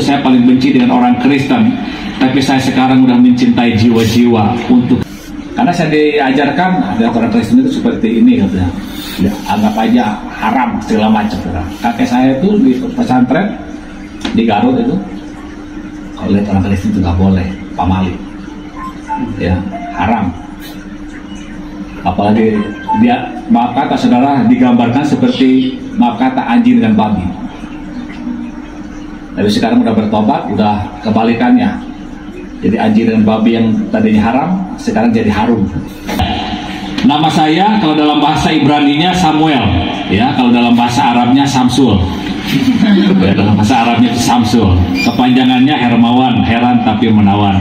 saya paling benci dengan orang Kristen, tapi saya sekarang udah mencintai jiwa-jiwa karena saya diajarkan ada orang Kristen itu seperti ini katanya, ya, anggap aja haram segala macam. Kakek saya itu di pesantren di Garut itu, kalau lihat orang Kristen itu nggak boleh, pamali, ya, haram. Apalagi dia, maaf kata saudara, digambarkan seperti, maaf kata, anjing dan babi. Tapi sekarang udah bertobat, udah kebalikannya. Jadi anjing dan babi yang tadinya haram, sekarang jadi harum. Nama saya kalau dalam bahasa Ibraninya Samuel, ya, kalau dalam bahasa Arabnya Samsul. Ya, dalam bahasa Arabnya itu Samsul. Kepanjangannya Hermawan, heran tapi menawan.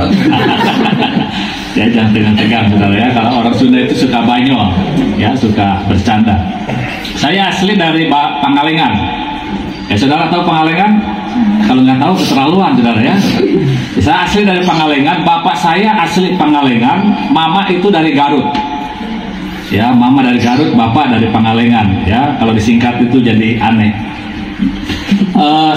Ya, jangan dengan tegang saudara ya, kalau orang Sunda itu suka banyol, ya, suka bercanda. Saya asli dari Pangalengan. Ya, saudara tahu Pangalengan? Kalau nggak tahu keterlaluan saudara ya. Saya asli dari Pangalengan, bapak saya asli Pangalengan, mama itu dari Garut. Ya, mama dari Garut, bapak dari Pangalengan. Ya, kalau disingkat itu jadi aneh.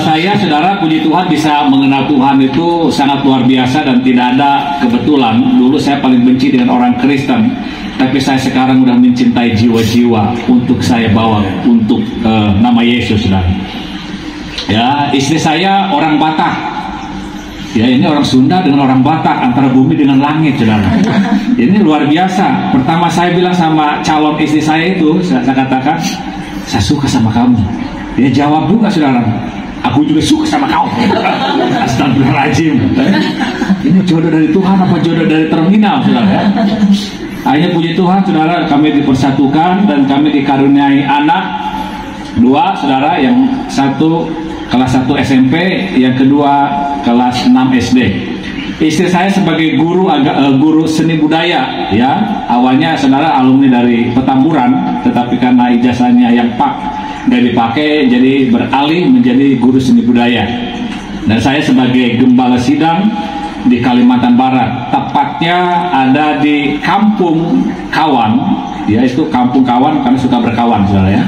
Saya saudara, puji Tuhan, bisa mengenal Tuhan itu sangat luar biasa dan tidak ada kebetulan. Dulu saya paling benci dengan orang Kristen, tapi saya sekarang udah mencintai jiwa-jiwa untuk saya bawa untuk nama Yesus, saudara. Ya, istri saya orang Batak. Ya, ini orang Sunda dengan orang Batak, antara bumi dengan langit, saudara. Ini luar biasa. Pertama saya bilang sama calon istri saya itu, saya katakan, saya suka sama kamu. Dia jawab juga, saudara, aku juga suka sama kau. Astagfirullahaladzim. Ini jodoh dari Tuhan apa jodoh dari terminal, saudara? Akhirnya puji Tuhan, saudara, kami dipersatukan dan kami dikaruniai anak dua, saudara, yang satu kelas 1 SMP, yang kedua kelas 6 SD. Istri saya sebagai guru seni budaya, ya, awalnya saudara alumni dari Petamburan, tetapi karena ijazahnya yang nggak dipakai, jadi beralih menjadi guru seni budaya. Dan saya sebagai gembala sidang di Kalimantan Barat, tepatnya ada di Kampung Kawan, ya, itu Kampung Kawan karena suka berkawan, saudara ya.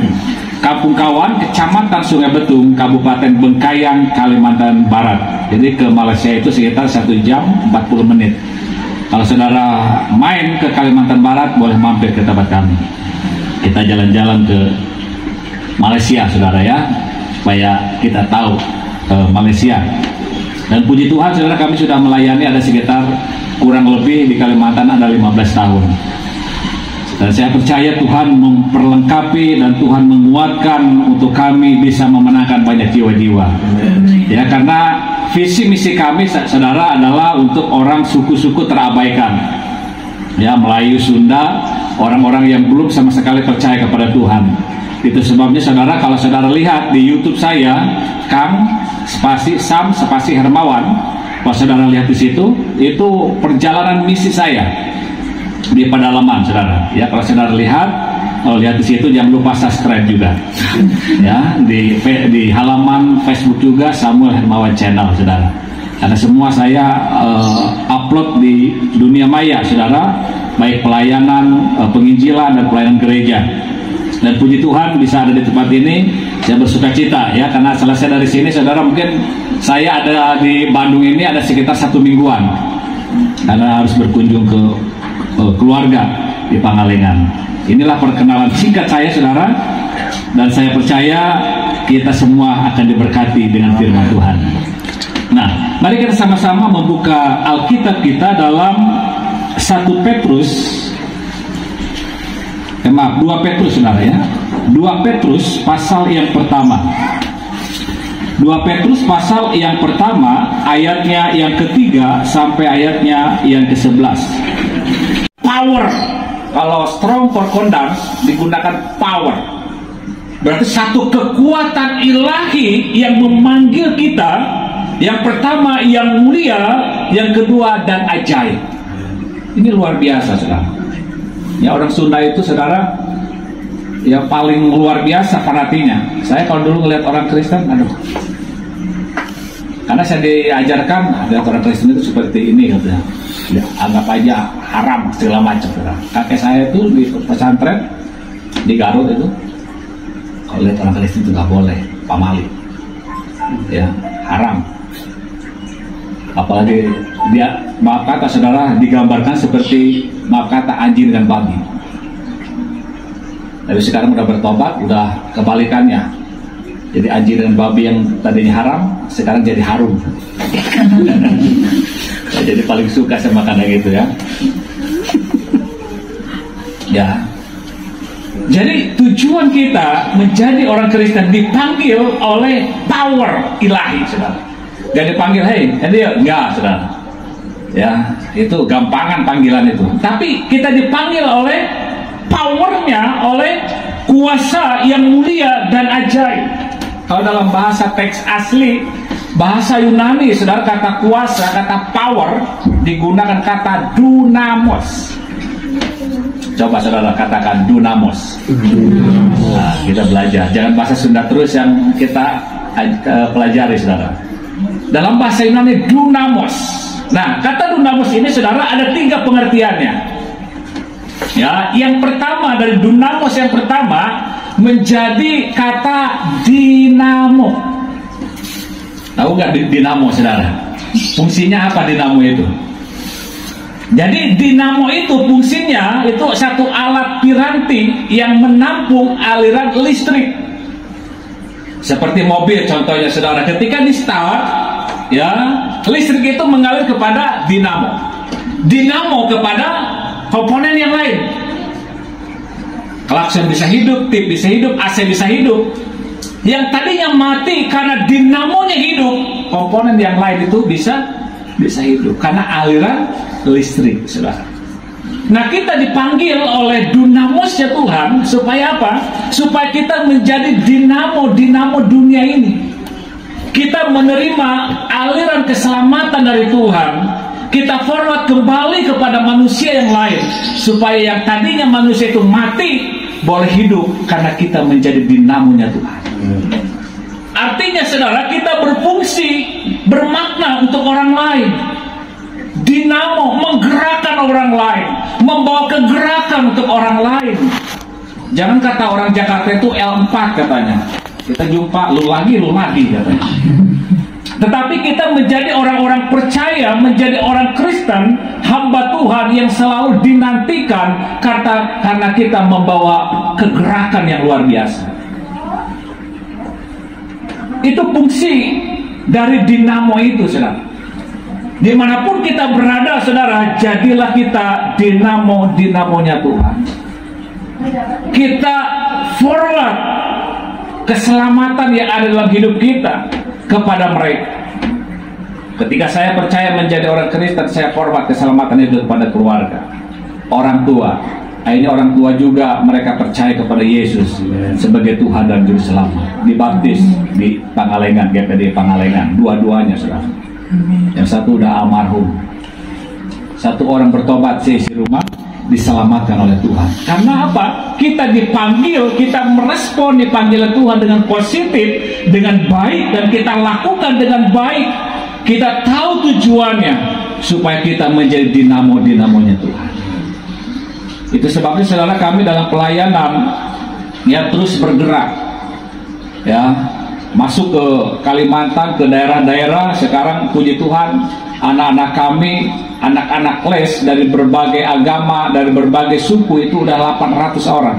Kampung Kawan, Kecamatan Sungai Betung, Kabupaten Bengkayang, Kalimantan Barat. Jadi ke Malaysia itu sekitar 1 jam 40 menit. Kalau saudara main ke Kalimantan Barat, boleh mampir ke tempat kami. Kita jalan-jalan ke Malaysia, saudara ya, supaya kita tahu Malaysia. Dan puji Tuhan, saudara, kami sudah melayani ada sekitar kurang lebih di Kalimantan ada 15 tahun. Dan saya percaya Tuhan memperlengkapi dan Tuhan menguatkan untuk kami bisa memenangkan banyak jiwa-jiwa. Ya, karena visi misi kami, saudara, adalah untuk orang suku-suku terabaikan. Ya, Melayu, Sunda, orang-orang yang belum sama sekali percaya kepada Tuhan. Itu sebabnya, saudara, kalau saudara lihat di YouTube saya, Kang spasi Sam spasi Hermawan, kalau saudara lihat di situ, itu perjalanan misi saya di pedalaman, saudara. Ya, kalau saudara lihat, kalau lihat di situ jangan lupa subscribe juga. Ya, di halaman Facebook juga Samuel Hermawan Channel, saudara. Karena semua saya upload di dunia maya, saudara, baik pelayanan penginjilan dan pelayanan gereja. Dan puji Tuhan bisa ada di tempat ini, saya bersuka cita ya, karena selesai dari sini, saudara, mungkin saya ada di Bandung ini ada sekitar 1 mingguan karena harus berkunjung ke keluarga di Pangalengan. Inilah perkenalan singkat saya, saudara, dan saya percaya kita semua akan diberkati dengan firman Tuhan. Nah, mari kita sama-sama membuka Alkitab kita dalam 1 Petrus, 2 Petrus, saudara ya. 2 Petrus pasal yang pertama. 2 Petrus pasal yang pertama, ayatnya yang ketiga sampai ayatnya yang ke-11. Power. Kalau strong for condens digunakan power. Berarti satu kekuatan ilahi yang memanggil kita. Yang pertama yang mulia, yang kedua dan ajaib. Ini luar biasa, saudara. Ya, orang Sunda itu, saudara, yang paling luar biasa fanatinya. Saya kalau dulu ngeliat orang Kristen, aduh, karena saya diajarkan ada orang Kristen itu seperti ini, katanya, ya, anggap aja haram segala macam. Kakek saya itu di pesantren di Garut itu, kalau lihat orang Kristen itu nggak boleh, pamali, ya, haram. Apalagi dia, maaf kata saudara, digambarkan seperti maaf kata anjing dan babi. Tapi sekarang udah bertobat, udah kebalikannya. Jadi anjing dan babi yang tadinya haram, sekarang jadi harum. Jadi paling suka sama kandang itu ya. Ya. Jadi tujuan kita menjadi orang Kristen dipanggil oleh power ilahi, saudara. Gak dipanggil, hei, dia enggak, saudara. Ya, itu gampangan panggilan itu. Tapi kita dipanggil oleh powernya, oleh kuasa yang mulia dan ajaib. Kalau dalam bahasa teks asli, bahasa Yunani, saudara, kata kuasa, kata power digunakan kata dunamos. Coba saudara katakan dunamos. Nah, kita belajar. Jangan bahasa Sunda terus yang kita pelajari, saudara. Dalam bahasa Yunani dunamos. Nah, kata dunamos ini, saudara, ada 3 pengertiannya. Ya, yang pertama dari dunamos yang pertama menjadi kata dinamo. Tahu nggak dinamo, saudara? Fungsinya apa dinamo itu? Jadi dinamo itu fungsinya itu satu alat piranti yang menampung aliran listrik. Seperti mobil contohnya, saudara, ketika di start, ya, listrik itu mengalir kepada dinamo. Dinamo kepada komponen yang lain. Klakson bisa hidup, tip bisa hidup, AC bisa hidup. Yang tadinya mati karena dinamonya hidup, komponen yang lain itu bisa hidup karena aliran listrik, saudara. Nah, kita dipanggil oleh dunamosnya Tuhan supaya apa? Supaya kita menjadi dinamo dunia ini. Kita menerima aliran keselamatan dari Tuhan. Kita forward kembali kepada manusia yang lain supaya yang tadinya manusia itu mati boleh hidup karena kita menjadi dinamonya Tuhan. Artinya, saudara, kita berfungsi, bermakna untuk orang lain. Dinamo menggerakkan orang lain, membawa kegerakan untuk orang lain. Jangan kata orang Jakarta itu L4 katanya. Kita jumpa lu lagi katanya. Tetapi kita menjadi orang-orang percaya, menjadi orang Kristen, hamba Tuhan yang selalu dinantikan karena kita membawa kegerakan yang luar biasa. Itu fungsi dari dinamo itu, saudara. Dimanapun kita berada, saudara, jadilah kita dinamonya Tuhan. Kita forward keselamatan yang ada dalam hidup kita kepada mereka. Ketika saya percaya menjadi orang Kristen, saya forward keselamatan itu kepada keluarga, orang tua. Akhirnya orang tua juga mereka percaya kepada Yesus sebagai Tuhan dan Juru Selamat. Dibaptis di Pangalengan, GPD Pangalengan, dua-duanya, saudara. Yang satu udah almarhum, satu orang bertobat di rumah, diselamatkan oleh Tuhan. Karena apa? Kita dipanggil, kita merespon dipanggil Tuhan dengan positif, dengan baik, dan kita lakukan dengan baik. Kita tahu tujuannya supaya kita menjadi dinamonya Tuhan. Itu sebabnya, saudara, kami dalam pelayanan ya terus bergerak, ya, masuk ke Kalimantan, ke daerah-daerah. Sekarang puji Tuhan, anak-anak kami, anak-anak les dari berbagai agama, dari berbagai suku itu udah 800 orang.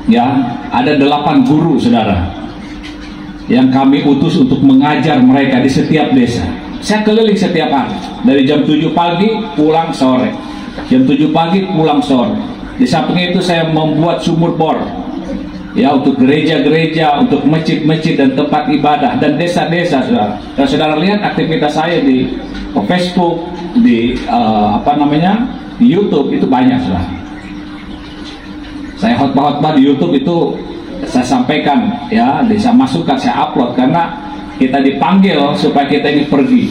Ya, ada 8 guru, saudara, yang kami utus untuk mengajar mereka di setiap desa. Saya keliling setiap hari, dari jam 7 pagi pulang sore, jam 7 pagi pulang sore. Di samping itu saya membuat sumur bor, ya, untuk gereja-gereja, untuk masjid-masjid dan tempat ibadah dan desa-desa, saudara. Dan saudara lihat aktivitas saya di Facebook, di di YouTube itu banyak, saudara. Saya khotbah-khotbah di YouTube itu saya sampaikan, ya, saya masukkan, saya upload karena kita dipanggil supaya kita ini pergi,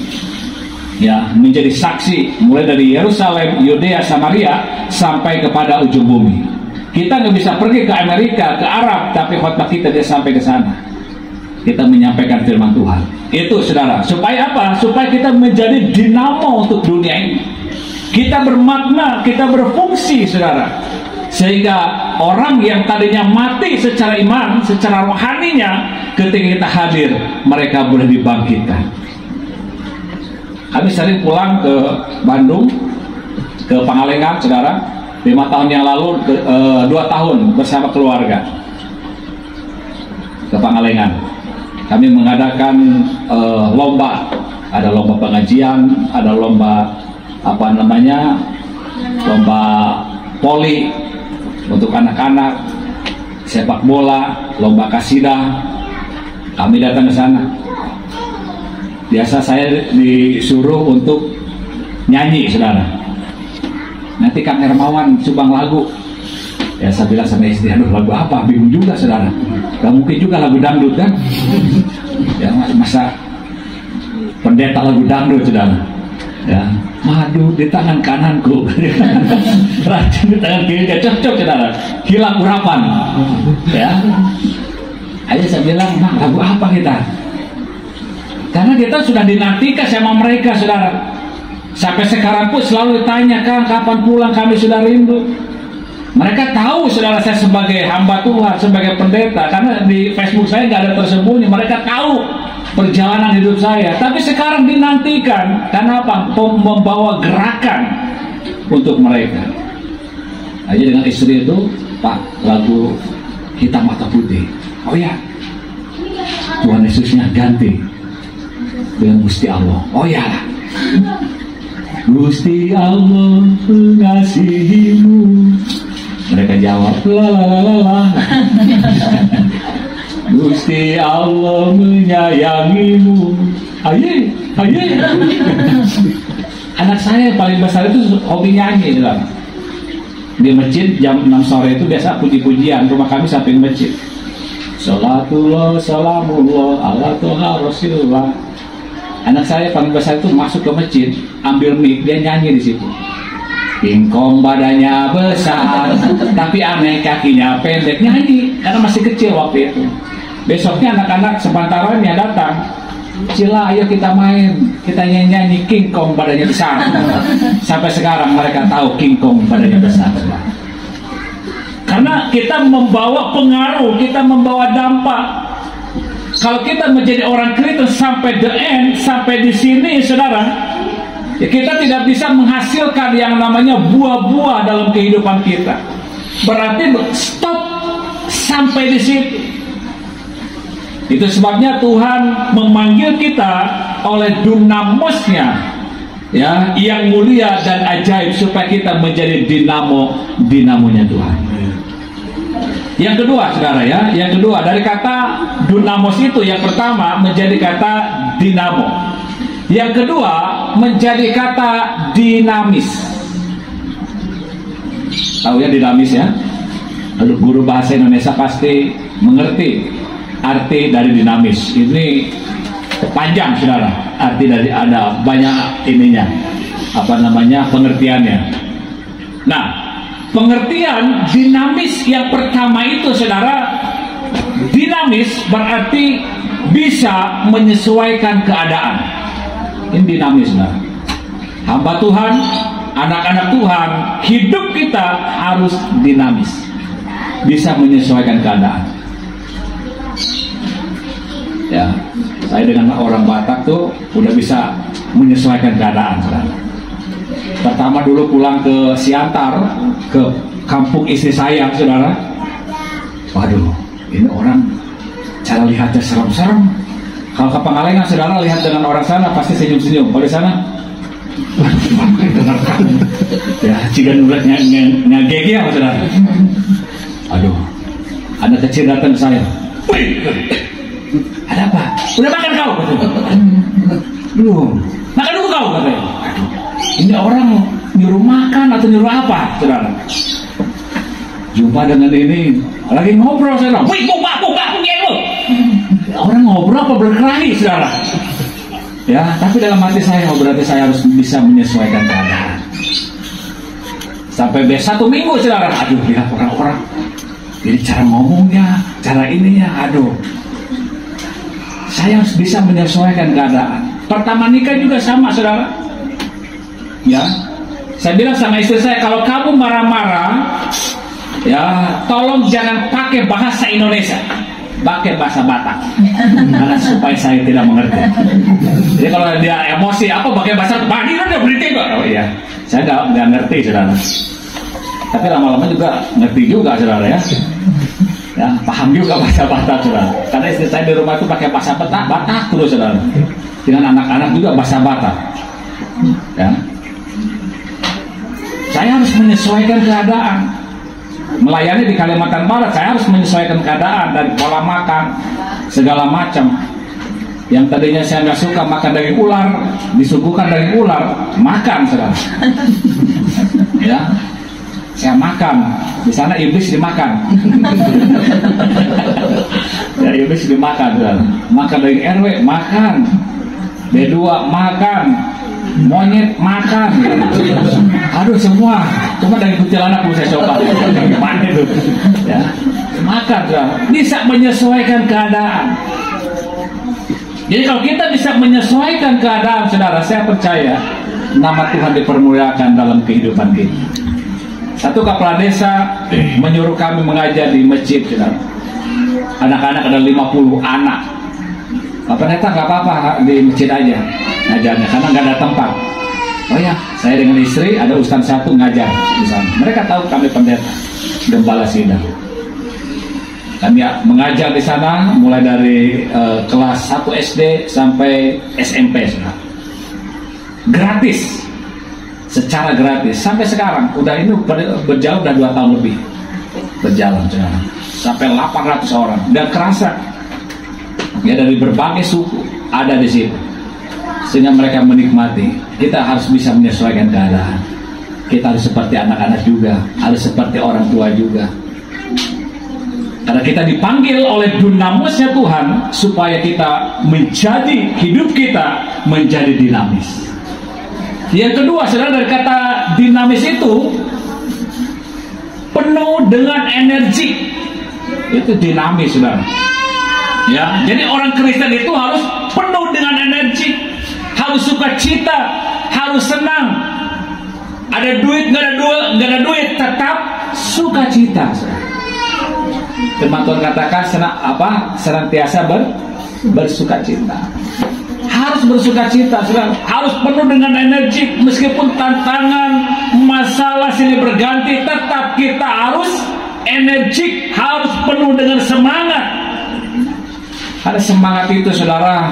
ya, menjadi saksi mulai dari Yerusalem, Yudea, Samaria sampai kepada ujung bumi. Kita nggak bisa pergi ke Amerika, ke Arab, tapi khotbah kita dia sampai ke sana. Kita menyampaikan firman Tuhan. Itu, saudara. Supaya apa? Supaya kita menjadi dinamo untuk dunia ini. Kita bermakna, kita berfungsi, saudara. Sehingga orang yang tadinya mati secara iman, secara rohaninya, ketika kita hadir, mereka boleh dibangkitkan. Kami sering pulang ke Bandung, ke Pangalengan, saudara. 5 tahun yang lalu, 2 tahun bersama keluarga ke Pangalengan. Kami mengadakan lomba, ada lomba pengajian, ada lomba lomba voli untuk anak-anak, sepak bola, lomba kasidah. Kami datang ke sana. Biasa saya disuruh untuk nyanyi, saudara. Nanti Kang Hermawan sumbang lagu. Ya saya bilang sama istri, aduh lagu apa? Bingung juga, saudara. Gak mungkin juga lagu dangdut kan? Ya masa pendeta lagu dangdut, saudara. Ya, madu di tangan kananku, racun di tangan kiri, gak cocok, saudara. Hilang urapan. Ya. Aja saya bilang, Bang, lagu apa kita? Karena kita sudah dinantikan sama mereka, saudara. Sampai sekarang pun selalu ditanya, Kang, kapan pulang, kami sudah rindu. Mereka tahu, saudara, saya sebagai hamba Tuhan, sebagai pendeta. Karena di Facebook saya nggak ada tersembunyi. Mereka tahu perjalanan hidup saya. Tapi sekarang dinantikan. Karena apa? Membawa gerakan untuk mereka. Aja dengan istri itu, Pak, lagu Hitam Mata Putih. Oh ya, Tuhan Yesusnya ganti dengan Gusti Allah. Oh ya, Gusti Allah mengasihimu. Mereka jawab, la la la la la. Gusti Allah menyayangimu. Aye, aye. Anak saya yang paling besar itu hobi nyanyi, saudara. Di masjid jam 6 sore itu biasa puji-pujian. Rumah kami samping masjid. Salatullah, salamullah, ala toha rasulullah. Anak saya paling besar itu masuk ke masjid, ambil mic, dia nyanyi di situ. Kingkong badannya besar, tapi aneh kakinya pendek, nyanyi karena masih kecil waktu itu. Besoknya anak-anak sepantarannya datang, Cila, ayo kita main, kita nyanyi Kingkong badannya besar. Sampai sekarang mereka tahu Kingkong badannya besar. Karena kita membawa pengaruh, kita membawa dampak. Kalau kita menjadi orang Kristen sampai the end, sampai di sini, saudara, ya kita tidak bisa menghasilkan yang namanya buah-buah dalam kehidupan kita. Berarti stop sampai di situ. Itu sebabnya Tuhan memanggil kita oleh dunamosnya, ya, yang mulia dan ajaib, supaya kita menjadi dinamonya Tuhan. Yang kedua, saudara, ya, yang kedua dari kata dunamos itu, yang pertama menjadi kata dinamo, yang kedua menjadi kata dinamis. Tahu ya dinamis ya? Lalu guru bahasa Indonesia pasti mengerti arti dari dinamis. Ini panjang, saudara. Arti dari, ada banyak ininya, pengertiannya. Nah, pengertian dinamis yang pertama itu, saudara, dinamis berarti bisa menyesuaikan keadaan. Ini dinamis, saudara. Hamba Tuhan, anak-anak Tuhan, hidup kita harus dinamis, bisa menyesuaikan keadaan. Ya, saya dengan orang Batak tuh udah bisa menyesuaikan keadaan, saudara. Pertama dulu pulang ke Siantar, ke kampung istri saya, saudara. Waduh, ini orang cara lihatnya serem-serem. Kalau ke Pangalengan, saudara, lihat dengan orang sana pasti senyum-senyum. Kalau di sana, ya, jika nulat ngageg ya, saudara. Aduh, anak kecil datang ke saya. Wih, ada apa? Udah makan kau? Belum. Makan dulu kau, katanya. Aduh, ini orang nyuruh makan atau nyuruh apa, saudara? Jumpa dengan ini, lagi ngobrol, saudara. Wih, buka, orang ngobrol apa berkelahi, saudara? Ya, tapi dalam hati saya, berarti saya harus bisa menyesuaikan keadaan. Sampai 1 minggu, saudara. Aduh, lihat orang-orang. Jadi cara ngomongnya, cara ininya, aduh. Saya harus bisa menyesuaikan keadaan. Pertama nikah juga sama, saudara. Ya, saya bilang sama istri saya, kalau kamu marah-marah, ya, tolong jangan pakai bahasa Indonesia, pakai bahasa Batak, karena supaya saya tidak mengerti. Jadi kalau dia emosi apa pakai bahasa pagi kan dia berhenti kok. Oh iya, saya nggak ngerti saudara. Tapi lama-lama juga ngerti juga saudara ya. Ya paham juga bahasa Batak saudara. Karena istri saya di rumah itu pakai bahasa Batak terus saudara. Dengan anak-anak juga bahasa Batak. Ya. Saya harus menyesuaikan keadaan. Melayani di Kalimantan Barat, saya harus menyesuaikan keadaan dari pola makan segala macam. Yang tadinya saya nggak suka makan daging ular, disuguhkan daging ular, makan saudara. Ya, saya makan. Di sana iblis dimakan. Ya, iblis dimakan saudara. Makan daging RW, makan. B2 makan. Monyet makan. Aduh semua. Cuma dari kuntilanak belum saya coba. Gimana itu? Ya, makan saudara. Bisa menyesuaikan keadaan. Jadi kalau kita bisa menyesuaikan keadaan saudara, saya percaya nama Tuhan dipermuliakan dalam kehidupan kita. Satu kepala desa menyuruh kami mengajar di masjid saudara. Anak-anak ada 50 anak. Pak Pendeta nggak apa-apa di masjid aja ngajarnya karena nggak ada tempat. Oh ya, saya dengan istri ada ustaz satu ngajar di sana. Mereka tahu kami pendeta gembala sidang. Kami mengajar di sana mulai dari kelas 1 SD sampai SMP saudara. Gratis, secara gratis sampai sekarang. Udah ini berjalan udah 2 tahun lebih berjalan saudara. Sampai 800 orang dan kerasa ya dari berbagai suku ada di situ sehingga mereka menikmati. Kita harus bisa menyesuaikan keadaan. Kita harus seperti anak-anak juga, harus seperti orang tua juga. Karena kita dipanggil oleh dinamisnya Tuhan supaya kita menjadi, hidup kita menjadi dinamis. Yang kedua, saudara, dari kata dinamis itu penuh dengan energi. Itu dinamis, saudara. Ya, jadi orang Kristen itu harus penuh dengan energi, harus sukacita, harus senang. Ada duit, nggak ada duit, tetap sukacita, saudara. Firman Tuhan katakan senantiasa bersukacita. Harus bersukacita, saudara. Harus penuh dengan energi meskipun tantangan, masalah silih berganti, tetap kita harus energik, harus penuh dengan semangat. Ada semangat itu, saudara,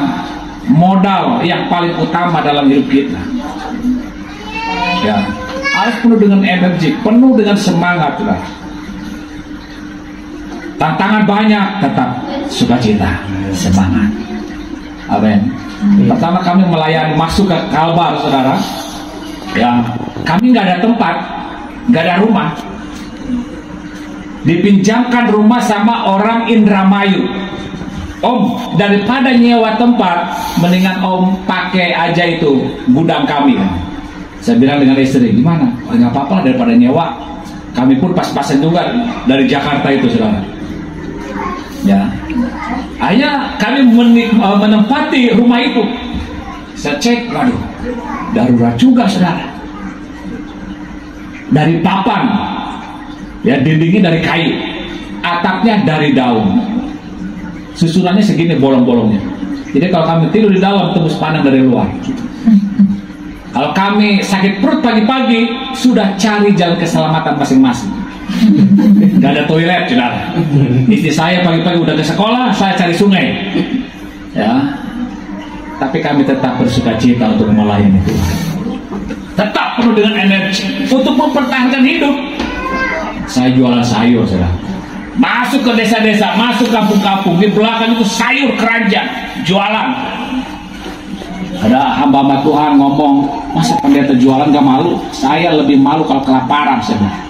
modal yang paling utama dalam hidup kita. Ya, harus penuh dengan energi, penuh dengan semangat, saudara. Tantangan banyak, tetap sukacita, semangat. Amin. Pertama kami melayani masuk ke Kalbar, saudara. Ya, kami nggak ada tempat, nggak ada rumah. Dipinjamkan rumah sama orang Indramayu. Om, daripada nyewa tempat, mendingan Om pakai aja itu gudang kami. Saya bilang dengan istri, gimana? Oh, nggak apa-apa daripada nyewa. Kami pun pas-pasan juga dari Jakarta itu, saudara. Ya, akhirnya kami menempati rumah itu. Saya cek, waduh, darurat juga, saudara. Dari papan, ya, dindingnya dari kayu, atapnya dari daun, susunannya segini bolong-bolongnya. Jadi kalau kami tidur di dalam, tembus pandang dari luar. Kalau kami sakit perut pagi-pagi, sudah cari jalan keselamatan masing-masing. Gak ada toilet, saudara. Istri saya pagi-pagi udah ke sekolah, saya cari sungai. Ya, tapi kami tetap bersukacita untuk melayani Tuhan. Tetap penuh dengan energi untuk mempertahankan hidup. Saya jualan sayur, saudara. Masuk ke desa-desa, masuk kampung-kampung. Di belakang itu sayur keranjang, jualan. Ada hamba Tuhan ngomong, masa pendeta jualan gak malu? Saya lebih malu kalau kelaparan, saudara.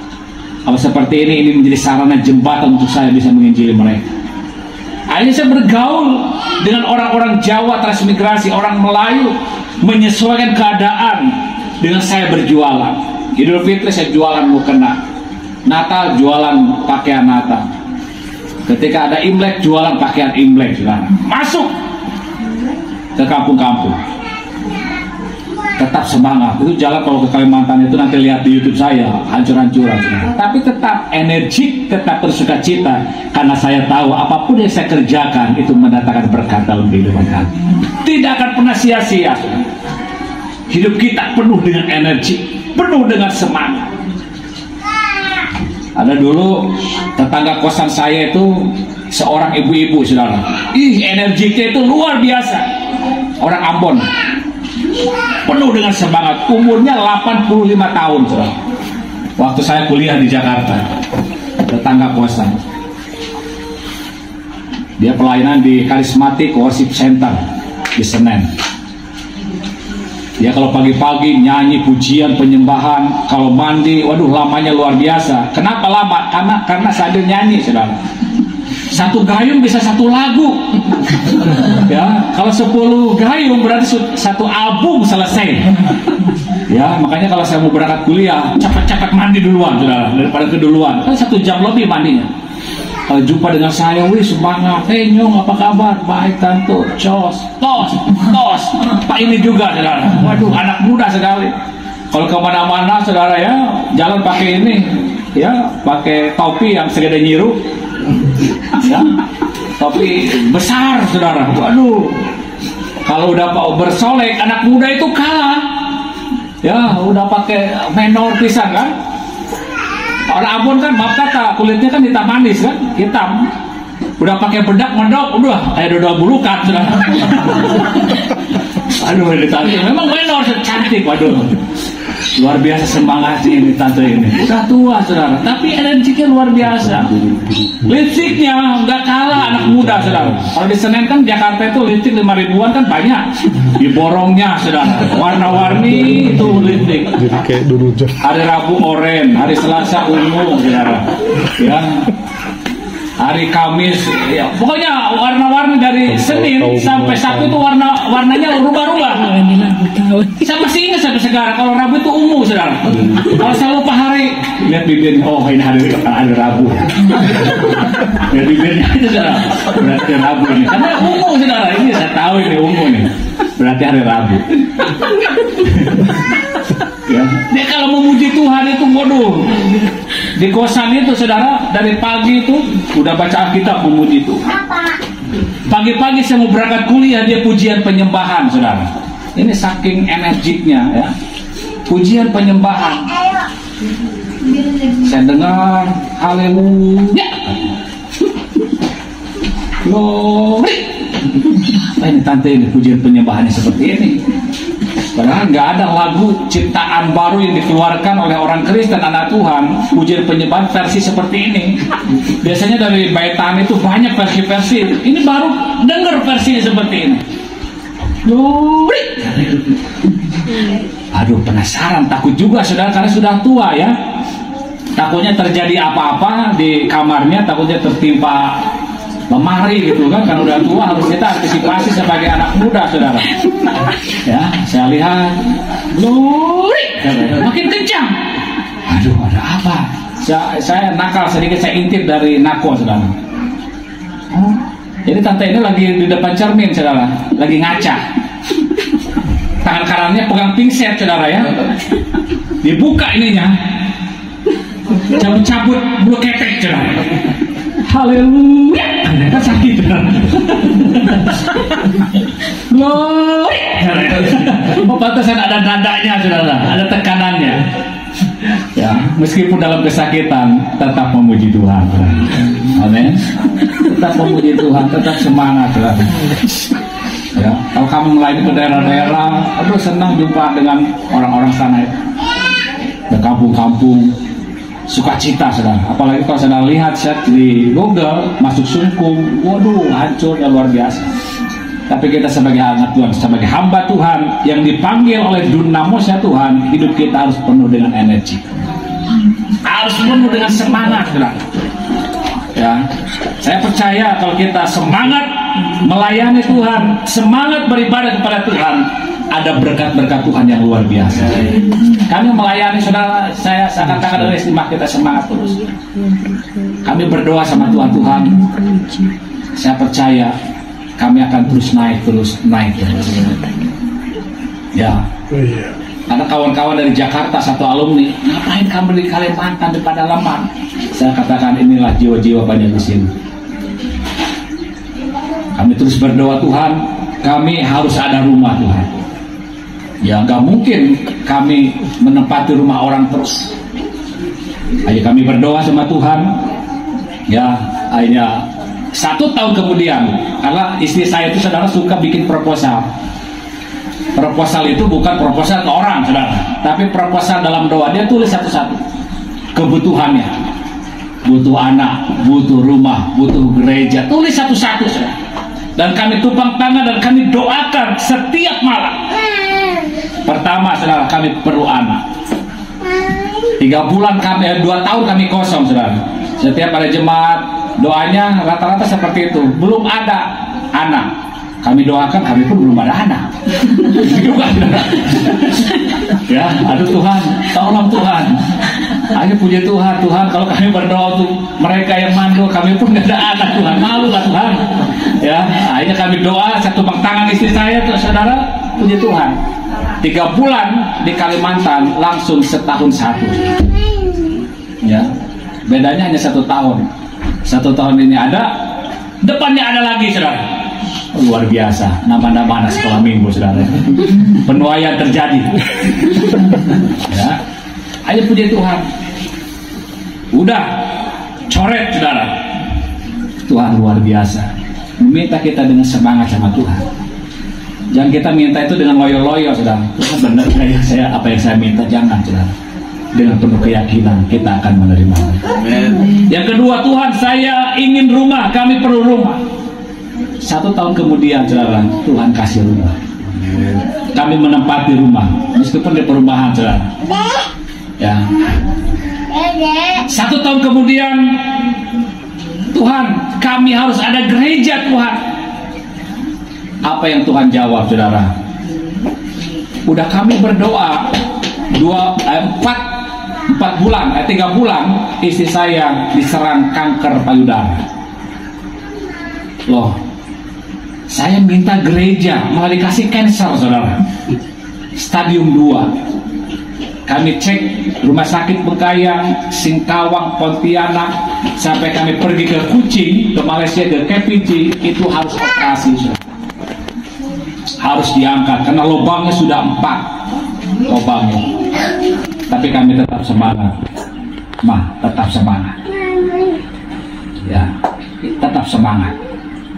Kalau seperti ini menjadi sarana jembatan untuk saya bisa menginjili mereka. Akhirnya saya bergaul dengan orang-orang Jawa transmigrasi, orang Melayu, menyesuaikan keadaan dengan saya berjualan. Idul Fitri saya jualan mukena, Natal jualan pakaian Natal, ketika ada Imlek jualan pakaian Imlek, saudara. Masuk ke kampung-kampung. tetap semangat. Itu jalan kalau ke Kalimantan itu nanti lihat di YouTube saya, hancur-hancuran. Tapi tetap energik, tetap bersuka cita, karena saya tahu apapun yang saya kerjakan itu mendatangkan berkat dalam kehidupan kami. Tidak akan pernah sia-sia. Hidup kita penuh dengan energi, penuh dengan semangat. Ada dulu tetangga kosan saya itu seorang ibu-ibu, saudara. Energinya itu luar biasa. Orang Ambon, penuh dengan semangat. Umurnya 85 tahun, saudara. Waktu saya kuliah di Jakarta, tetangga kosan. Dia pelayanan di Charismatic Worship Center di Senen. Dia kalau pagi-pagi nyanyi pujian penyembahan, kalau mandi, waduh lamanya luar biasa. Kenapa lama? Karena sambil nyanyi, saudara. Satu gayung bisa satu lagu. Ya, kalau 10 gayung berarti satu album selesai. Ya, makanya kalau saya mau berangkat kuliah, cepat-cepat mandi duluan, saudara, daripada keduluan. Kan 1 jam lebih mandinya. Kalau jumpa dengan saya, wih semangat, Nyong apa kabar? Baik tante, tos. Pak ini juga, saudara. Waduh, anak muda sekali. Kalau kemana-mana, saudara ya, jalan pakai ini, ya, pakai topi yang segede nyiru, ya, topi besar, saudara. Waduh, kalau udah bersolek, anak muda itu kalah. Ya, udah pakai menor pisan kan. Orang Ambon kan, maaf kata, kulitnya kan hitam manis kan, hitam. Udah pakai bedak mendok, udah kayak dodol bulukan, saudara. Aduh, ini tante, memang menor cantik, waduh. Luar biasa semangatnya ini tante ini. Udah tua, saudara, tapi energinya luar biasa. Lipstiknya nggak kalah anak muda, saudara. Kalau di Senen kan Jakarta itu lipstik 5 ribuan kan banyak. Di borongnya, saudara, warna-warni itu lipstik. Jadi kayak dulu Hari Rabu oranye, hari Selasa ungu, saudara. Ya. Hari Kamis, ya, pokoknya warna-warni dari Senin sampai Sabtu itu warnanya rubah-rubah. Saya masih ingat sampai sekarang kalau Rabu itu ungu, saudara. Kalau saya lupa hari, lihat bibirnya, oh ini hari Rabu. Lihat bibirnya itu, saudara, berarti Rabu ini. Karena ungu, saudara, ini saya tahu ini ungu nih, berarti hari Rabu. Ya. Dia kalau memuji Tuhan itu, waduh, di kosan itu, saudara, dari pagi itu udah baca Alkitab memuji Tuhan. Pagi-pagi saya mau berangkat kuliah, dia pujian penyembahan, saudara. Ini saking energiknya, ya, pujian penyembahan. Saya dengar haleluya, glory. Ini tante ini pujian penyembahannya seperti ini. Padahal nggak ada lagu ciptaan baru yang dikeluarkan oleh orang Kristen anak Tuhan, pujian penyembahan versi seperti ini. Biasanya dari baitan itu banyak versi-versi. Ini baru dengar versi seperti ini. Glory. Aduh, penasaran, takut juga, saudara, karena sudah tua ya. Takutnya terjadi apa-apa di kamarnya, takutnya tertimpa lemari gitu kan, udah tua harus kita antisipasi sebagai anak muda, saudara. Ya, saya lihat, glory, makin kencang. Aduh, ada apa? Saya nakal sedikit, saya intip dari Nako, saudara. Jadi tante ini lagi di depan cermin, saudara, lagi ngaca. Tangan kanannya pegang pingset, saudara ya. Dibuka ininya, cabut-cabut bulu ketek, saudara. Haleluya, kan sakit. Glory. Oh, pantasan ada dadanya, saudara, ada tekanannya. Ya, meskipun dalam kesakitan tetap memuji Tuhan. Amin. Tetap memuji Tuhan, tetap semangat, saudara. Ya, kalau kamu melayani ke daerah-daerah, aduh senang jumpa dengan orang-orang sana, ke kampung-kampung. Sukacita, saudara. Apalagi kalau saudara lihat chat di Google, masuk Sungkung, waduh, hancurnya luar biasa. Tapi kita sebagai anak Tuhan, sebagai hamba Tuhan yang dipanggil oleh dunamosnya Tuhan, hidup kita harus penuh dengan energi, harus penuh dengan semangat, saudara. Ya, saya percaya kalau kita semangat melayani Tuhan, semangat beribadah kepada Tuhan, ada berkat-berkat Tuhan yang luar biasa. Kami melayani, saudara, saya katakan dari istimewa kita semangat terus. Kami berdoa sama Tuhan, saya percaya kami akan terus naik. Ya. Ada kawan-kawan dari Jakarta, satu alumni, ngapain kamu di Kalimantan di pedalaman? Saya katakan, inilah jiwa-jiwa banyak di sini. Kami terus berdoa, Tuhan, kami harus ada rumah, Tuhan. Ya nggak mungkin kami menempati rumah orang terus. Ayo kami berdoa sama Tuhan. Ya, akhirnya 1 tahun kemudian, karena istri saya itu saudara suka bikin proposal. Proposal itu bukan proposal ke orang, saudara, tapi proposal dalam doa. Dia tulis satu-satu kebutuhannya, butuh anak, butuh rumah, butuh gereja, tulis satu-satu, saudara. Dan kami tumpang tangan dan kami doakan setiap malam. Pertama, saudara, kami perlu anak. 3 bulan kami, 2 tahun kami kosong, saudara. Setiap ada jemaat, doanya rata-rata seperti itu. Belum ada anak. Kami doakan, kami pun belum ada anak. Ya, aduh Tuhan, tolong Tuhan. Ayo puji Tuhan, Tuhan, kalau kami berdoa untuk mereka yang mandul, kami pun nggak ada anak, Tuhan. Malu lah Tuhan. Ya, akhirnya kami doa, satu tangan istri saya, tuh saudara, puji Tuhan. 3 bulan di Kalimantan, langsung setahun 1. Ya, bedanya hanya 1 tahun. 1 tahun ini ada, depannya ada lagi, saudara. Luar biasa, nama-nama anak sekolah minggu, saudara. Penuaian terjadi. Ya, ayo puji Tuhan. Udah coret, saudara. Tuhan luar biasa. Minta kita dengan semangat sama Tuhan. Jangan kita minta itu dengan loyo-loyo, saudara. Tuhan benar kayak saya apa yang saya minta, jangan, saudara. Dengan penuh keyakinan kita akan menerima. Amen. Yang kedua, Tuhan, saya ingin rumah, kami perlu rumah. 1 tahun kemudian, saudara, Tuhan kasih rumah. Kami menempati rumah, meskipun di perumahan, saudara. Ya. 1 tahun kemudian, Tuhan, kami harus ada gereja, Tuhan. Apa yang Tuhan jawab, saudara? Udah kami berdoa 4 bulan, 3 bulan, istri saya diserang kanker payudara. Loh, saya minta gereja, malah dikasih cancer, saudara. Stadium 2. Kami cek rumah sakit Bekayang, Singkawang, Pontianak, sampai kami pergi ke Kucing, ke Malaysia, ke KPG, itu harus operasi, saudara. Harus diangkat, karena lubangnya sudah 4 lubangnya. Tapi kami tetap semangat. Tetap semangat. Ya, tetap semangat.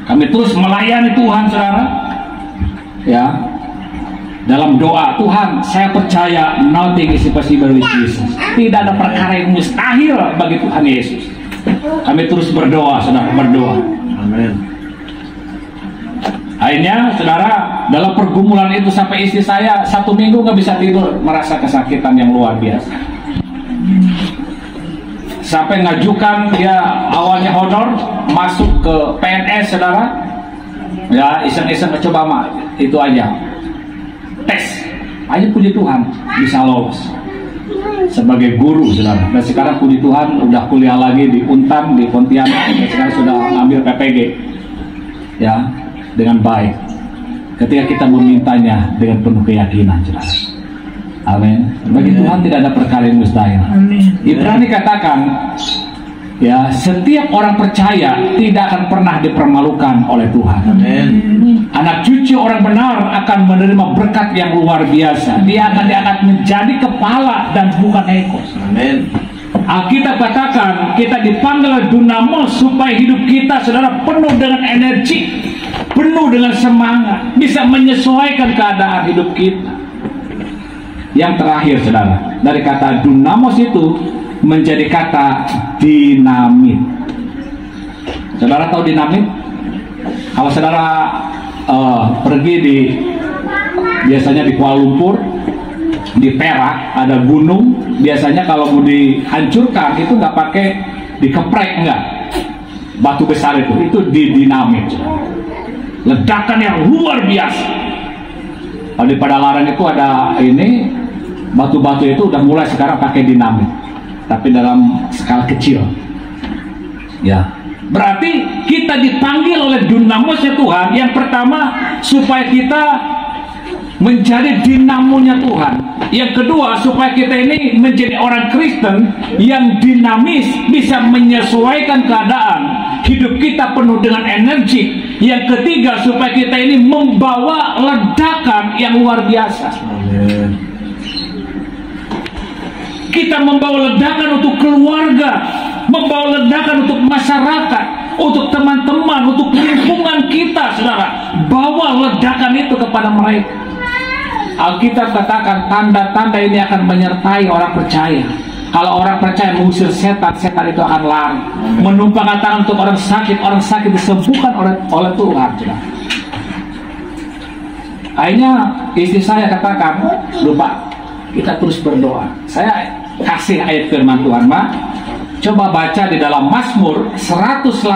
Kami terus melayani Tuhan, saudara. Ya, dalam doa, Tuhan, saya percaya nothing is impossible with Jesus. Tidak ada perkara yang mustahil bagi Tuhan Yesus. Kami terus berdoa, saudara, berdoa. Amin. Akhirnya, saudara, dalam pergumulan itu sampai istri saya 1 minggu nggak bisa tidur, merasa kesakitan yang luar biasa. Sampai ngajukan, dia awalnya honor, masuk ke PNS, saudara. Ya, iseng-iseng coba itu aja. Tes, aja puji Tuhan, bisa lolos sebagai guru, saudara. Dan sekarang puji Tuhan udah kuliah lagi di Untan, di Pontianak. Dan sekarang sudah ambil PPG. Ya, dengan baik. Ketika kita memintanya dengan penuh keyakinan, saudara. Amin. Bagi Tuhan tidak ada perkara yang mustahil. Ibrani katakan, ya, setiap orang percaya tidak akan pernah dipermalukan oleh Tuhan. Amin. Anak cucu orang benar akan menerima berkat yang luar biasa. Dia akan diangkat menjadi kepala dan bukan ekor. Amin. Alkitab katakan kita dipanggil oleh Dunamos supaya hidup kita, saudara, penuh dengan energi, penuh dengan semangat, bisa menyesuaikan keadaan hidup kita. Yang terakhir, saudara, dari kata Dunamos itu menjadi kata dinamit. Saudara tahu dinamit? Kalau saudara pergi biasanya di Kuala Lumpur, di Perak ada gunung, biasanya kalau mau dihancurkan itu nggak pakai dikeprek, enggak, batu besar itu dinamit. Ledakan yang luar biasa. Kalau di Padalarang itu ada ini, batu-batu itu udah mulai sekarang pakai dinamit, tapi dalam skala kecil. Ya, berarti kita dipanggil oleh Dunamos, ya Tuhan. Yang pertama, supaya kita menjadi dinamonya Tuhan. Yang kedua, supaya kita ini menjadi orang Kristen yang dinamis, bisa menyesuaikan keadaan, hidup kita penuh dengan energi. Yang ketiga, supaya kita ini membawa ledakan yang luar biasa. Amin. Kita membawa ledakan untuk keluarga, membawa ledakan untuk masyarakat, untuk teman-teman, untuk lingkungan kita, saudara. Bawa ledakan itu kepada mereka. Alkitab katakan tanda-tanda ini akan menyertai orang percaya. Kalau orang percaya mengusir setan, setan itu akan lari. Menumpangkan tangan untuk orang sakit disembuhkan oleh Tuhan. Akhirnya istri saya katakan, lupa, kita terus berdoa. Saya kasih ayat firman Tuhan, Mak. Coba baca di dalam Mazmur 118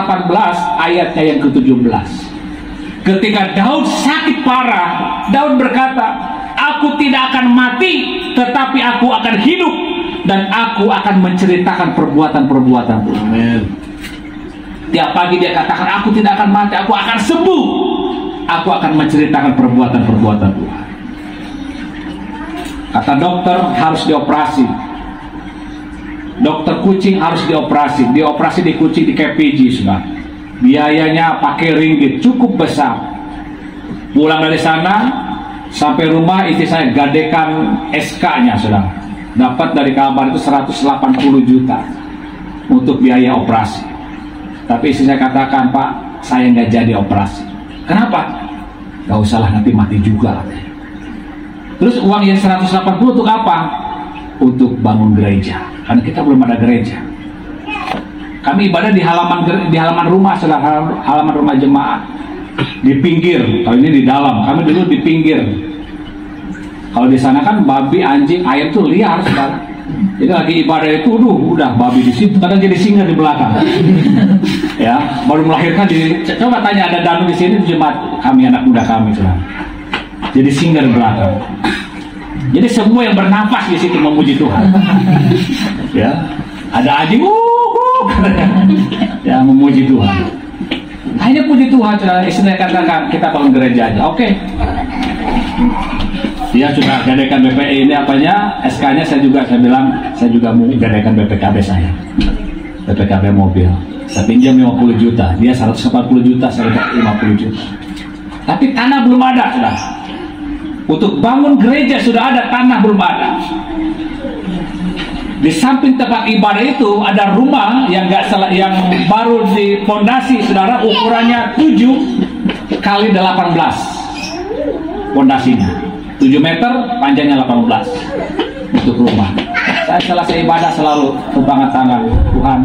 ayatnya yang ke-17. Ketika Daud sakit parah, Daud berkata, aku tidak akan mati, tetapi aku akan hidup, dan aku akan menceritakan perbuatan-perbuatan Tuhan. Amin. Tiap pagi dia katakan, aku tidak akan mati, aku akan sembuh, aku akan menceritakan perbuatan-perbuatan Tuhan. Kata dokter harus dioperasi, dokter kucing harus dioperasi di kucing di KPG, sudah. Biayanya pakai ringgit cukup besar. Pulang dari sana sampai rumah, istri saya gadekan SK-nya, sudah. Dapat dari kabar itu 180 juta untuk biaya operasi. Tapi istri saya katakan, Pak, saya nggak jadi operasi. Kenapa? Gak usahlah, nanti mati juga. Terus uang yang 180 untuk apa? Untuk bangun gereja. Karena kita belum ada gereja. Kami ibadah di halaman rumah, saudara, halaman rumah jemaat. Di pinggir, kalau ini di dalam, kami dulu di pinggir. Kalau di sana kan babi, anjing, ayam tuh liar, saudara. Jadi lagi ibadah itu, udah babi di situ, kadang jadi singa di belakang. Ya, baru melahirkan coba tanya, ada danu di sini jemaat kami, anak muda kami, saudara. Jadi singa di belakang. Jadi semua yang bernafas di situ memuji Tuhan. Ya, ada anjing, ya memuji Tuhan. Hanya puji Tuhan, saudara. Istri katakan kita bangun gereja aja, oke. Dia sudah gadekan BPI ini apanya, SK-nya saya bilang saya juga mau gadekan BPKB saya, BPKB mobil. Saya pinjam 50 juta, dia 140 juta, saya dapat 50 juta. Tapi tanah belum ada, sudah. Untuk bangun gereja sudah ada, tanah belum ada. Di samping tempat ibadah itu ada rumah yang baru di fondasi, saudara, ukurannya 7 kali 18 fondasinya, 7 meter, panjangnya 18 untuk rumah. Saya selesai ibadah selalu tumpangan tangan, Tuhan,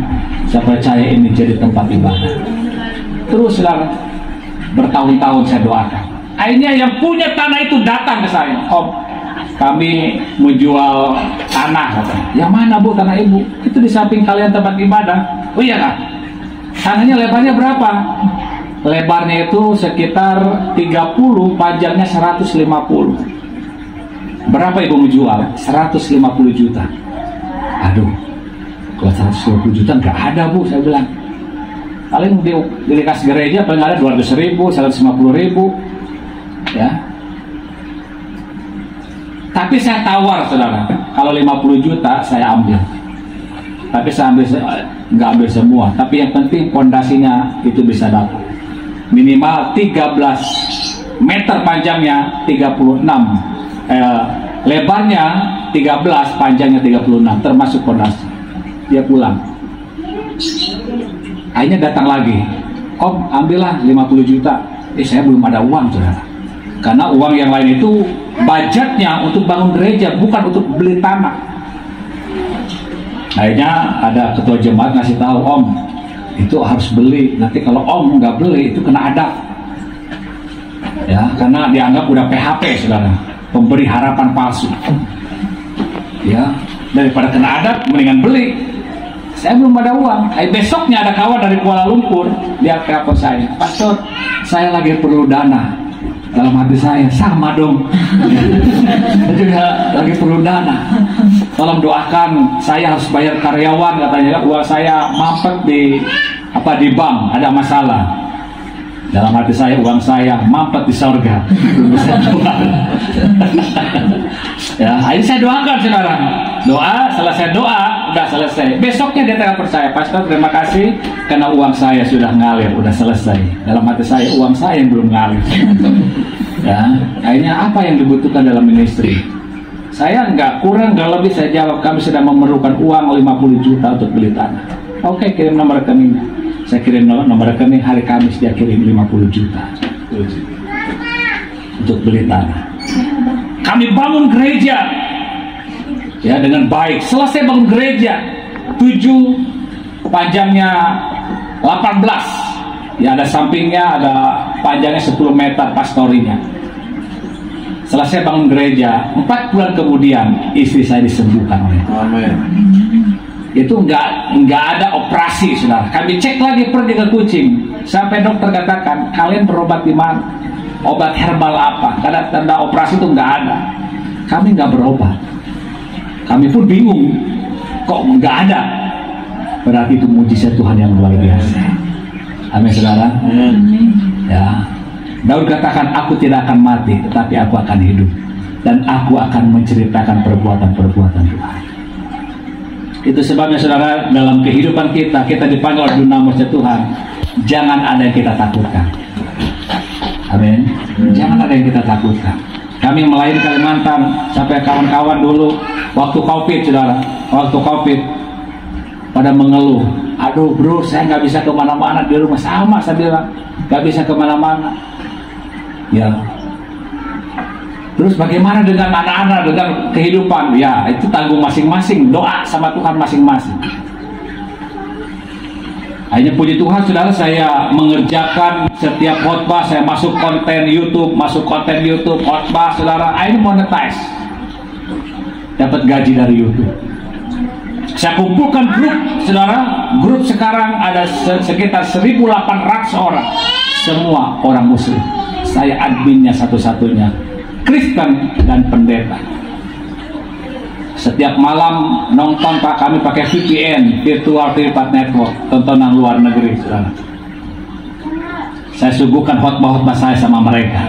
saya percaya ini jadi tempat ibadah. Terus, saudara, bertahun-tahun saya doakan. Akhirnya yang punya tanah itu datang ke saya, Om, kami menjual tanah, katanya. Yang mana, Bu, tanah Ibu? Itu di samping kalian tempat ibadah. Oh iya kan? Tanahnya lebarnya berapa? Lebarnya itu sekitar 30, panjangnya 150. Berapa Ibu mau jual? 150 juta. Aduh, kalau 150 juta nggak ada, Bu, saya bilang. Paling dilikas gereja paling ada 200.000, 150.000. Ya. Tapi saya tawar, saudara, kalau 50 juta saya ambil. Tapi saya nggak ambil semua. Tapi yang penting fondasinya itu bisa dapat. Minimal 13 meter panjangnya, 36. Lebarnya 13, panjangnya 36, termasuk fondasi. Dia pulang. Akhirnya datang lagi. Om, ambillah 50 juta. Saya belum ada uang, saudara. Karena uang yang lain itu budgetnya untuk bangun gereja, bukan untuk beli tanah. Akhirnya ada ketua jemaat ngasih tahu, Om, itu harus beli. Nanti kalau Om nggak beli, itu kena adab. Ya, karena dianggap udah PHP, saudara, pemberi harapan palsu. Ya, daripada kena adab, mendingan beli. Saya belum ada uang. Besoknya ada kawan dari Kuala Lumpur, dia telepon saya, Pastor, saya lagi perlu dana. Dalam hati saya, sama dong. Saya juga lagi perlu dana. Tolong doakan, saya harus bayar karyawan, katanya. Uang saya mampet di bank, ada masalah. Dalam hati saya, uang saya mampet di sorga. Belum bisa keluar. Ya, ini saya doakan saudara. Doa, selesai doa, udah selesai. Besoknya dia tidak percaya, Pastor terima kasih karena uang saya sudah ngalir, udah selesai. Dalam hati saya, uang saya yang belum ngalir. Ya, akhirnya apa yang dibutuhkan dalam ministry? Saya nggak kurang, nggak lebih, saya jawab kami sedang memerlukan uang 50 juta untuk beli tanah. Oke, kirim nomor rekeningnya. Saya kirim nomor rekening, hari Kamis dia kirim 50 juta untuk beli tanah. Kami bangun gereja ya dengan baik. Selesai bangun gereja 7, panjangnya 18. Ya ada sampingnya, ada panjangnya 10 meter pastorinya. Selesai bangun gereja, 4 bulan kemudian istri saya disembuhkan oleh Tuhan. Amin. Itu nggak ada operasi, saudara. Kami cek lagi, pergi ke Kucing, sampai dokter katakan kalian berobat di mana, obat herbal apa, karena tanda operasi itu nggak ada. Kami nggak berobat, kami pun bingung, kok nggak ada. Berarti itu mujizat Tuhan yang luar biasa. Amin, saudara. Ya, Daud katakan, aku tidak akan mati, tetapi aku akan hidup, dan aku akan menceritakan perbuatan-perbuatan Tuhan. Itu sebabnya saudara, dalam kehidupan kita dipanggil oleh dunamis Tuhan. Jangan ada yang kita takutkan. Amin. Jangan ada yang kita takutkan. Kami melayani Kalimantan sampai kawan-kawan dulu waktu COVID, saudara, waktu COVID pada mengeluh. Aduh bro, saya nggak bisa kemana-mana di rumah. Sama saya bilang, nggak bisa kemana-mana. Ya. Terus bagaimana dengan anak-anak, dengan kehidupan? Ya, itu tanggung masing-masing. Doa sama Tuhan masing-masing. Hanya puji Tuhan, saudara, saya mengerjakan setiap khotbah. Saya masuk konten YouTube, khotbah, saudara. Ini monetize. Dapat gaji dari YouTube. Saya kumpulkan grup, saudara. Grup sekarang ada sekitar 1.800 orang. Semua orang Muslim. Saya adminnya satu-satunya. Kristen dan pendeta. Setiap malam nonton Pak, kami pakai VPN, Virtual Private Network, tontonan luar negeri, saudara. Saya suguhkan khotbah-khotbah saya sama mereka.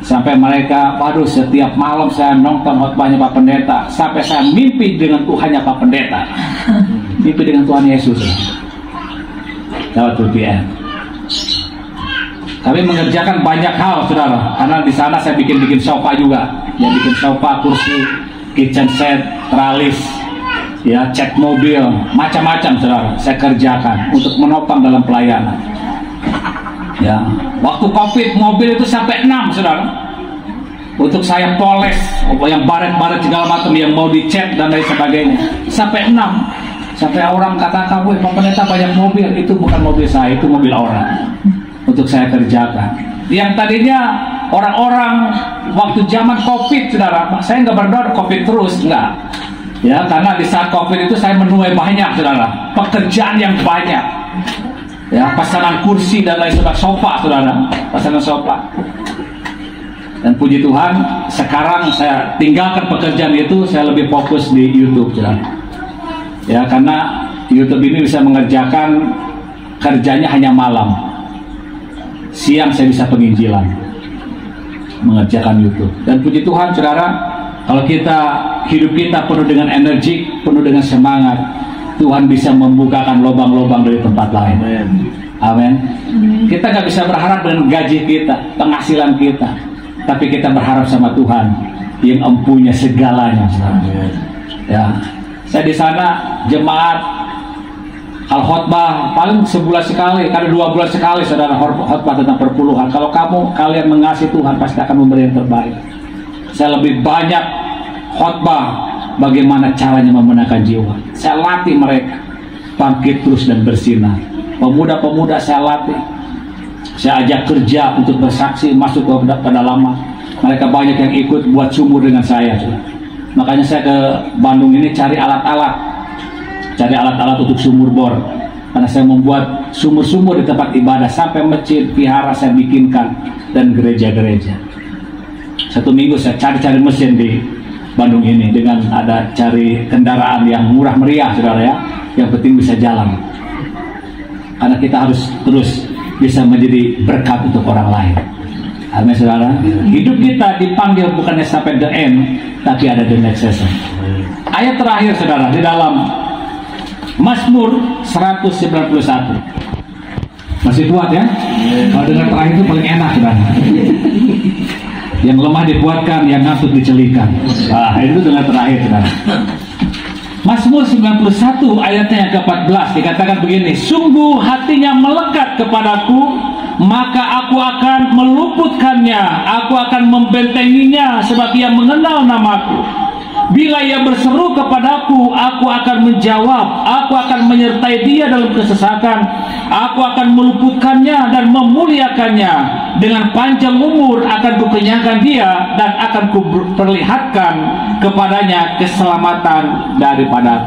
Sampai mereka, waduh, setiap malam saya nonton khotbahnya Pak Pendeta, sampai saya mimpi dengan Tuhannya Pak Pendeta. Mimpi dengan Tuhan Yesus. Lewat VPN. Kami mengerjakan banyak hal, saudara, karena di sana saya bikin sofa juga, ya, bikin sofa, kursi, kitchen set, tralis, ya, cat mobil, macam-macam, saudara. Saya kerjakan untuk menopang dalam pelayanan. Ya, waktu COVID mobil itu sampai 6, saudara. Untuk saya poles, yang baret-baret segala macam, yang mau dicat dan lain sebagainya, sampai 6. Sampai orang katakan, wih, Pak Pendeta banyak mobil. Itu bukan mobil saya, itu mobil orang. Untuk saya kerjakan. Yang tadinya orang-orang waktu zaman COVID, saudara, saya nggak berdoa COVID terus, nggak. Ya, karena di saat COVID itu saya menuai banyak, saudara, pekerjaan yang banyak. Ya, pesanan kursi dan lain sebagainya, sofa, saudara, pesanan sofa. Dan puji Tuhan, sekarang saya tinggalkan pekerjaan itu, saya lebih fokus di YouTube, saudara. Ya, karena YouTube ini bisa mengerjakan kerjanya hanya malam. Siang saya bisa penginjilan, mengerjakan YouTube. Dan puji Tuhan, saudara, kalau hidup kita penuh dengan energi, penuh dengan semangat, Tuhan bisa membukakan lubang-lubang dari tempat lain. Amin. Kita nggak bisa berharap dengan gaji kita, penghasilan kita, tapi kita berharap sama Tuhan yang empunya segalanya, saudara. Ya, saya di sana jemaat Al khotbah paling sebulan sekali, kadang 2 bulan sekali, saudara, khotbah tentang perpuluhan. Kalau kalian mengasihi Tuhan, pasti akan memberi yang terbaik. Saya lebih banyak khotbah bagaimana caranya memenangkan jiwa. Saya latih mereka bangkit terus dan bersinar. Pemuda-pemuda saya latih. Saya ajak kerja untuk bersaksi, masuk ke pedalaman. Mereka banyak yang ikut buat sumur dengan saya, saudara. Makanya saya ke Bandung ini cari alat-alat untuk sumur bor, karena saya membuat sumur-sumur di tempat ibadah, sampai masjid, vihara saya bikinkan, dan gereja-gereja. Satu minggu saya cari-cari mesin di Bandung ini, dengan ada cari kendaraan yang murah meriah, saudara, ya, yang penting bisa jalan, karena kita harus terus bisa menjadi berkat untuk orang lain. Amin, saudara. Hidup kita dipanggil bukannya sampai the end, tapi ada the next season. Ayat terakhir, saudara, di dalam Mazmur 191. Masih kuat ya? Kalau dengar terakhir itu paling enak, saudara. Yang lemah dikuatkan, yang ngantuk dicelikan. Nah, itu dengar terakhir, saudara. Mazmur 91 ayatnya yang ke-14 dikatakan begini, sungguh hatinya melekat kepadaku, maka aku akan meluputkannya, aku akan membentenginya, sebab ia mengenal namaku. Bila ia berseru kepadaku, aku akan menjawab, aku akan menyertai dia dalam kesesakan, aku akan meluputkannya dan memuliakannya. Dengan panjang umur akan kukenyangkan dia dan akan kuperlihatkan kepadanya keselamatan daripada